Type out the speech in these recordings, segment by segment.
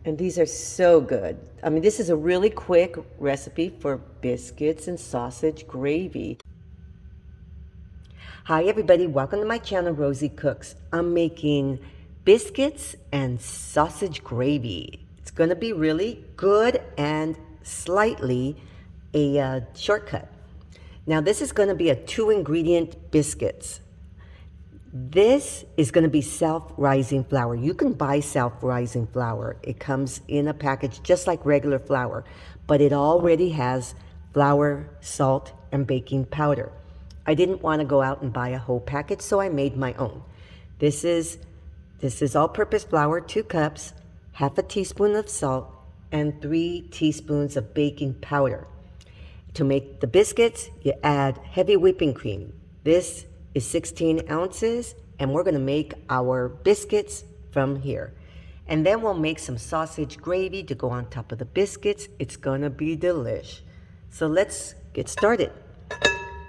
And these are so good. I mean, this is a really quick recipe for biscuits and sausage gravy. Hi everybody, welcome to my channel, Rosie Cooks. I'm making biscuits and sausage gravy. It's gonna be really good and slightly a shortcut. Now this is gonna be a 2-ingredient biscuits. This is going to be self-rising flour. You can buy self-rising flour. It comes in a package just like regular flour, but it already has flour, salt, and baking powder. I didn't want to go out and buy a whole package, so I made my own. This is all-purpose flour, 2 cups, half a teaspoon of salt, and 3 teaspoons of baking powder. To make the biscuits, you add heavy whipping cream. This is 16 ounces, and we're gonna make our biscuits from here. And then we'll make some sausage gravy to go on top of the biscuits. It's gonna be delish. So let's get started.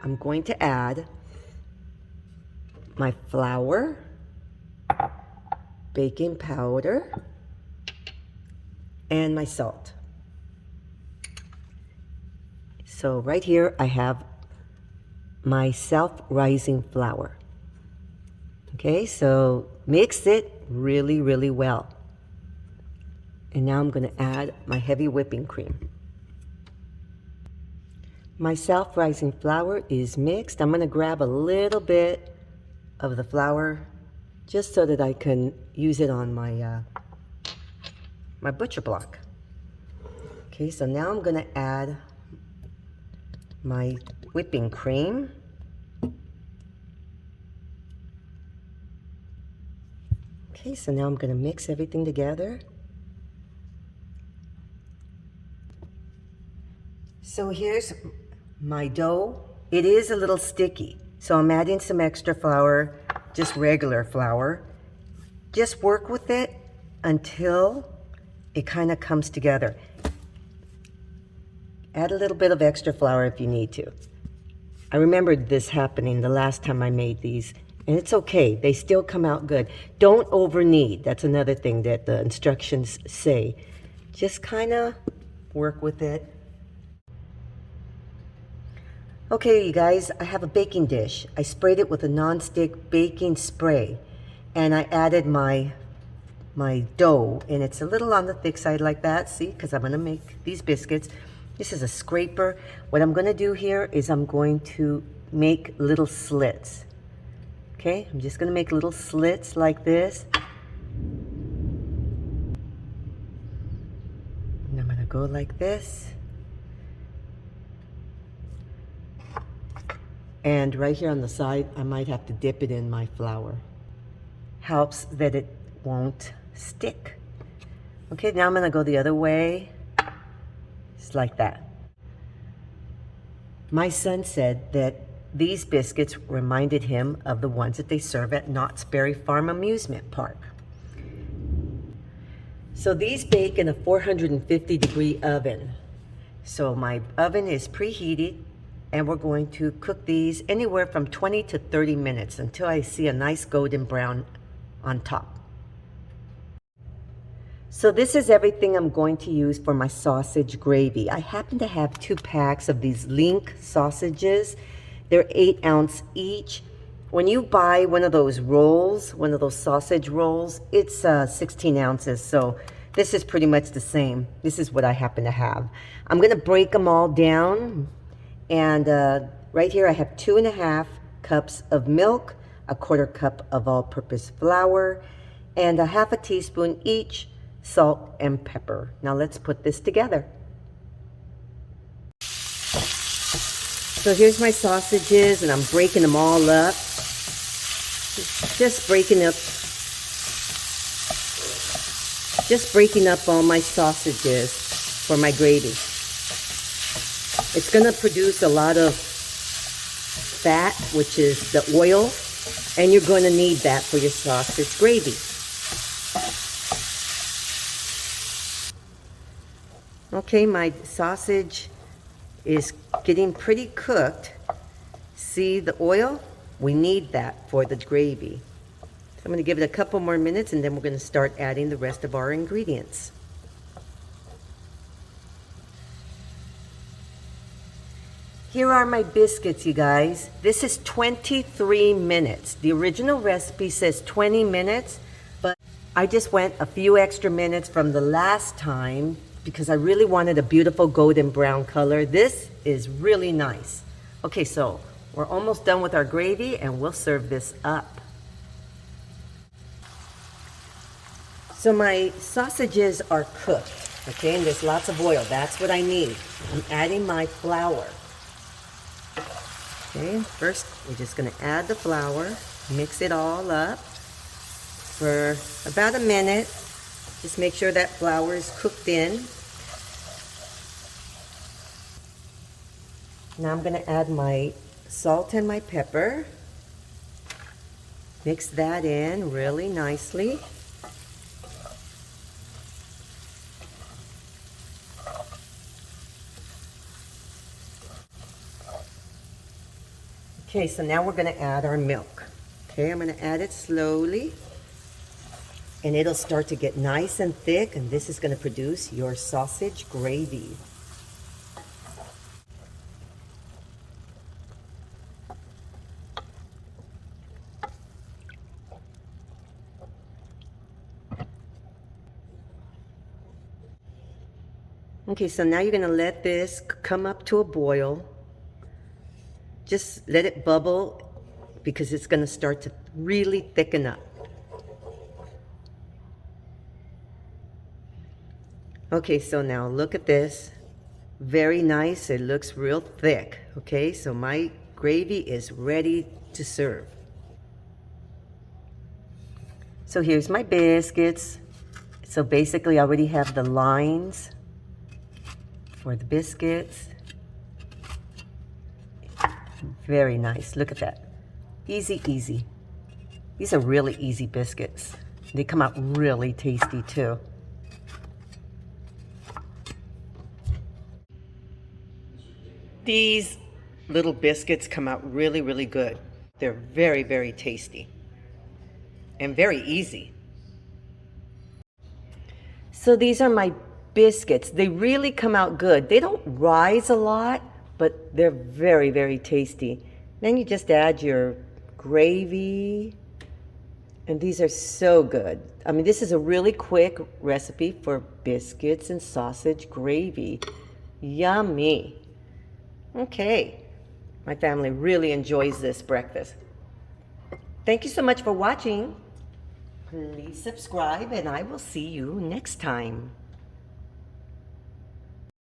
I'm going to add my flour, baking powder, and my salt. So right here I have my self-rising flour. Okay, so mix it really, really well. And now I'm going to add my heavy whipping cream. My self-rising flour is mixed. I'm going to grab a little bit of the flour just so that I can use it on my my butcher block. Okay, so now I'm going to add my whipping cream. Okay, so now I'm going to mix everything together. So here's my dough. It is a little sticky, so I'm adding some extra flour, just regular flour. Just work with it until it kind of comes together. Add a little bit of extra flour if you need to. I remembered this happening the last time I made these, and it's okay. They still come out good. Don't over knead. That's another thing that the instructions say. Just kind of work with it. Okay, you guys, I have a baking dish. I sprayed it with a non-stick baking spray, and I added my dough, and it's a little on the thick side like that, see, because I'm going to make these biscuits. This is a scraper. What I'm going to do here is I'm going to make little slits. Okay, I'm just going to make little slits like this. And I'm going to go like this. And right here on the side, I might have to dip it in my flour. Helps that it won't stick. Okay, now I'm going to go the other way. Just like that. My son said that these biscuits reminded him of the ones that they serve at Knott's Berry Farm Amusement Park. So these bake in a 450-degree oven. So my oven is preheated, and we're going to cook these anywhere from 20 to 30 minutes until I see a nice golden brown on top. So this is everything I'm going to use for my sausage gravy. I happen to have 2 packs of these Link sausages. They're 8 ounce each. When you buy one of those rolls, one of those sausage rolls, it's 16 ounces. So this is pretty much the same. This is what I happen to have. I'm going to break them all down. And right here I have 2.5 cups of milk, a 1/4 cup of all-purpose flour, and a 1/2 teaspoon each salt and pepper. Now let's put this together. So here's my sausages, and I'm breaking them all up. Just breaking up all my sausages for my gravy. It's going to produce a lot of fat, which is the oil, and you're going to need that for your sausage gravy. Okay, my sausage is getting pretty cooked. See the oil? We need that for the gravy. So I'm going to give it a couple more minutes, and then we're going to start adding the rest of our ingredients. Here are my biscuits, you guys. This is 23 minutes. The original recipe says 20 minutes, but I just went a few extra minutes from the last time because I really wanted a beautiful golden brown color. This is really nice. Okay, so we're almost done with our gravy and we'll serve this up. So my sausages are cooked, okay, and there's lots of oil. That's what I need. I'm adding my flour. Okay, first we're just going to add the flour, mix it all up for about a minute. Just make sure that flour is cooked in. Now I'm going to add my salt and my pepper. Mix that in really nicely. Okay, so now we're going to add our milk. Okay, I'm going to add it slowly. And it'll start to get nice and thick, and this is going to produce your sausage gravy. Okay, so now you're going to let this come up to a boil. Just let it bubble because it's going to start to really thicken up. Okay, so now look at this. Very nice. It looks real thick. Okay, so my gravy is ready to serve. So here's my biscuits. So basically I already have the lines for the biscuits. Very nice. Look at that. Easy, easy. These are really easy biscuits. They come out really tasty too. These little biscuits come out really, really good. They're very, very tasty and very easy. So these are my biscuits. They really come out good. They don't rise a lot, but they're very, very tasty. Then you just add your gravy, and these are so good. I mean, this is a really quick recipe for biscuits and sausage gravy. Yummy. Okay, my family really enjoys this breakfast. Thank you so much for watching. Please subscribe, and I will see you next time.